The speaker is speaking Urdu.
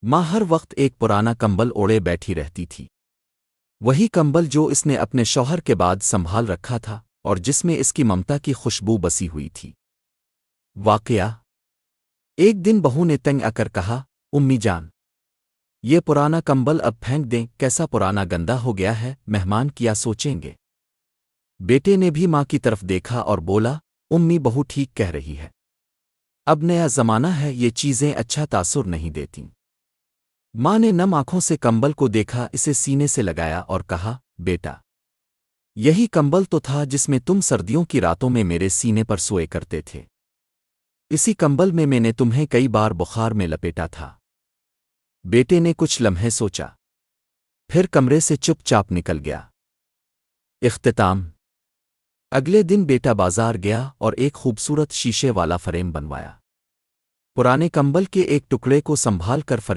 ماں ہر وقت ایک پرانا کمبل اوڑے بیٹھی رہتی تھی، وہی کمبل جو اس نے اپنے شوہر کے بعد سنبھال رکھا تھا اور جس میں اس کی ممتا کی خوشبو بسی ہوئی تھی۔ واقعہ: ایک دن بہو نے تنگ آ کر کہا، امی جان، یہ پرانا کمبل اب پھینک دیں، کیسا پرانا گندا ہو گیا ہے، مہمان کیا سوچیں گے؟ بیٹے نے بھی ماں کی طرف دیکھا اور بولا، امی بہو ٹھیک کہہ رہی ہے، اب نیا زمانہ ہے، یہ چیزیں اچھا تاثر نہیں دیتیں۔ ماں نے نم آنکھوں سے کمبل کو دیکھا، اسے سینے سے لگایا اور کہا، بیٹا، یہی کمبل تو تھا جس میں تم سردیوں کی راتوں میں میرے سینے پر سوئے کرتے تھے، اسی کمبل میں نے تمہیں کئی بار بخار میں لپیٹا تھا۔ بیٹے نے کچھ لمحے سوچا، پھر کمرے سے چپ چاپ نکل گیا۔ اختتام: اگلے دن بیٹا بازار گیا اور ایک خوبصورت شیشے والا فریم بنوایا۔ پرانے کمبل کے ایک ٹکڑے کو سنبھال کر فریم